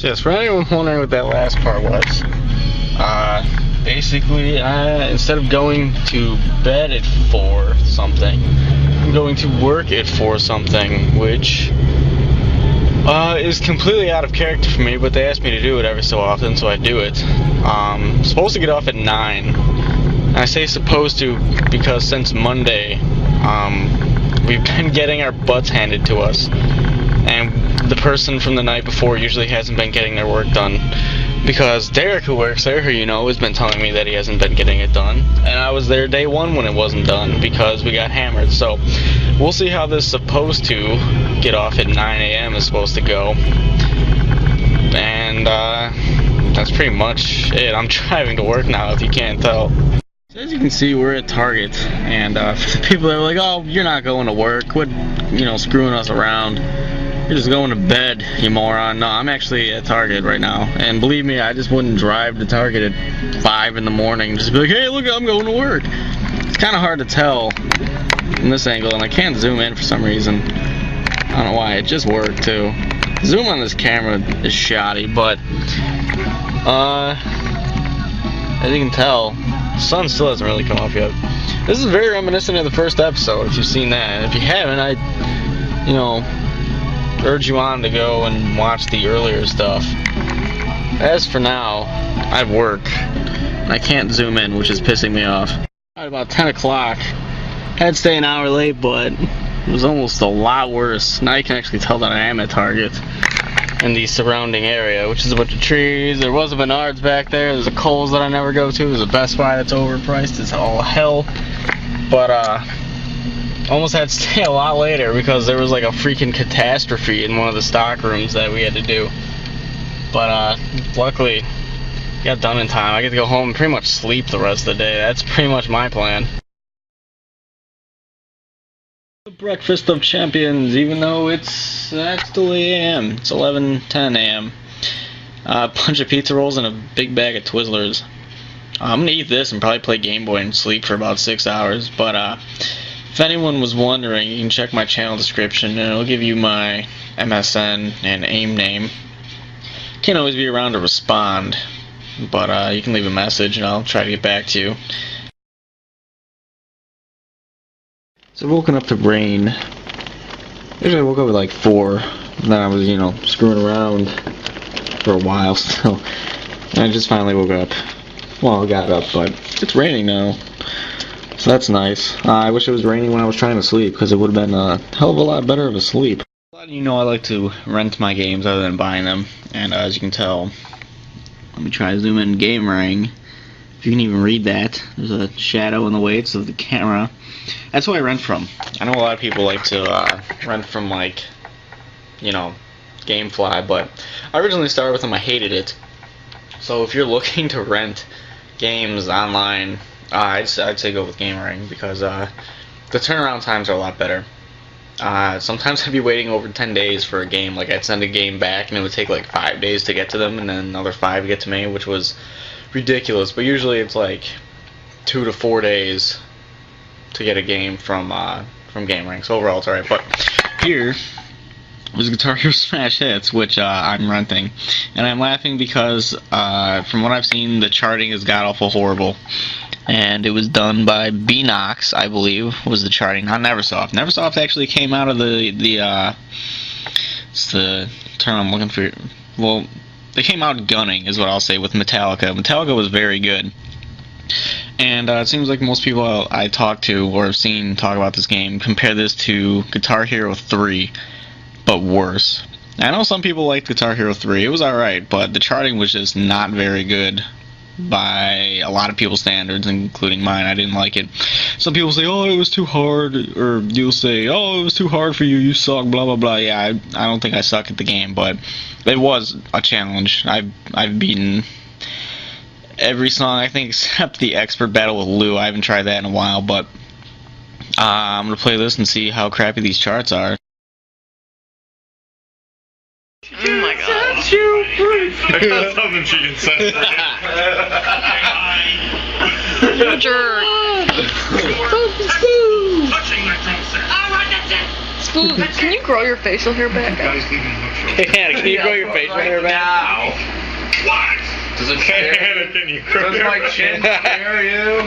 So yes, for anyone wondering what that last part was, basically, instead of going to bed at 4 something, I'm going to work at 4 something, which is completely out of character for me, but they ask me to do it every so often, so I do it. I'm supposed to get off at 9. And I say supposed to because since Monday, we've been getting our butts handed to us. And the person from the night before usually hasn't been getting their work done. Because Derek, who works there, who you know, has been telling me that he hasn't been getting it done. And I was there day 1 when it wasn't done because we got hammered. So we'll see how this supposed to get off at 9 a.m. is supposed to go. And that's pretty much it. I'm driving to work now, if you can't tell. So as you can see, we're at Target. And for the people that are like, oh, you're not going to work. Quit, screwing us around. You're just going to bed, you moron. No, I'm actually at Target right now. And believe me, I just wouldn't drive to Target at 5 in the morning and just be like, hey, look, I'm going to work. It's kind of hard to tell from this angle, and I can't zoom in for some reason. I don't know why, it just worked too. Zoom on this camera is shoddy, but as you can tell, the sun still hasn't really come up yet. This is very reminiscent of the first episode, if you've seen that. And if you haven't, I urge you on to go and watch the earlier stuff. As for now, I work, and I can't zoom in, which is pissing me off. At about 10 o'clock, had to stay an hour late, but it was almost a lot worse. Now you can actually tell that I am at Target and the surrounding area, which is a bunch of trees. There was a Menards back there. There's a Kohl's that I never go to. There's a Best Buy that's overpriced as all hell. But almost had to stay a lot later because there was like a freaking catastrophe in one of the stock rooms that we had to do. But luckily, got done in time. I get to go home and pretty much sleep the rest of the day. That's pretty much my plan. The breakfast of champions, even though it's still 8 a.m. It's 11:10 a.m. A bunch of pizza rolls and a big bag of Twizzlers. I'm gonna eat this and probably play Game Boy and sleep for about 6 hours. But if anyone was wondering, you can check my channel description and it'll give you my MSN and AIM name. Can't always be around to respond, but you can leave a message and I'll try to get back to you. So I've woken up to rain. Usually I woke up at like 4, and then I was, screwing around for a while still. And I just finally woke up. Well, I got up, but it's raining now. So that's nice. I wish it was raining when I was trying to sleep, because it would have been a hell of a lot better of a sleep. A lot of you know I like to rent my games other than buying them. And as you can tell, let me try to zoom in Game Ring. If you can even read that, there's a shadow in the weights of the camera. That's who I rent from. I know a lot of people like to rent from, like, Gamefly, but I originally started with them. I hated it. So if you're looking to rent games online, I'd say go with Game Ring, because the turnaround times are a lot better. Sometimes I'd be waiting over 10 days for a game. Like, I'd send a game back and it would take like 5 days to get to them, and then another 5 to get to me, which was ridiculous. But usually it's like 2 to 4 days to get a game from Game Ring. So overall it's alright. But here was Guitar Hero Smash Hits, which I'm renting. And I'm laughing because from what I've seen, the charting is god-awful horrible. And it was done by Beanox, I believe, was the charting, not Neversoft. Neversoft actually came out of it's the term I'm looking for. Well, they came out gunning, is what I'll say, with Metallica. Metallica was very good. And it seems like most people I talk to or have seen talk about this game compare this to Guitar Hero 3, but worse. I know some people liked Guitar Hero 3. It was alright, but the charting was just not very good by a lot of people's standards, including mine. I didn't like it. Some people say, oh, it was too hard, or you'll say, oh, it was too hard for you, you suck, blah, blah, blah. Yeah, I don't think I suck at the game, but it was a challenge. I've beaten every song, I think, except the Expert Battle with Lou. I haven't tried that in a while, but I'm going to play this and see how crappy these charts are. Oh my god. There's not something she can say. You jerk. Touching my drum set. Alright, that's it. Spoon, can you grow your facial hair back? Yeah, can you grow your facial hair back? Does it scare can you grow Does my chin scare you?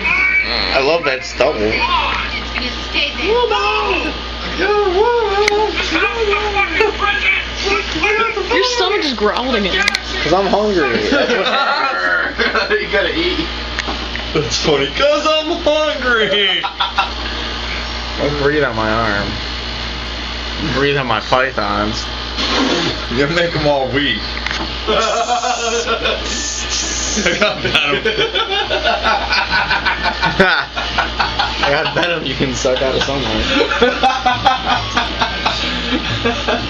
I love that stubble. Your stomach is growling at you. Because I'm hungry. You gotta eat. That's funny. Cause I'm hungry. Don't breathe on my arm. Breathe on my pythons. You make them all weak. I got venom you can suck out of somewhere.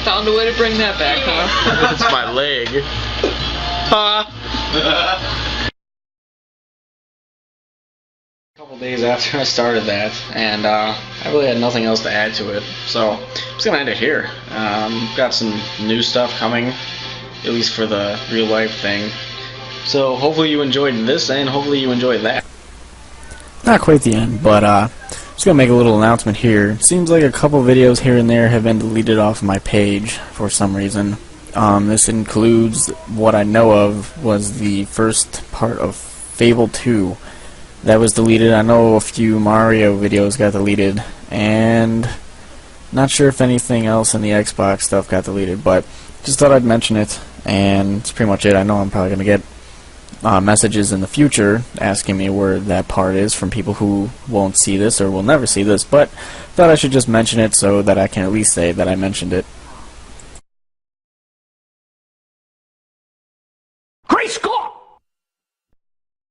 Found a way to bring that back, huh? It's my leg. A couple days after I started that, and I really had nothing else to add to it, so I'm just gonna end it here. Got some new stuff coming, at least for the real life thing. So hopefully you enjoyed this, and hopefully you enjoyed that. Not quite the end, but just gonna make a little announcement here. It seems like a couple videos here and there have been deleted off my page for some reason. This includes what I know of was the first part of Fable 2 that was deleted. I know a few Mario videos got deleted, and not sure if anything else in the Xbox stuff got deleted, but just thought I'd mention it, and that's pretty much it. I know I'm probably gonna get messages in the future asking me where that part is from people who won't see this or will never see this, but thought I should just mention it so that I can at least say that I mentioned it.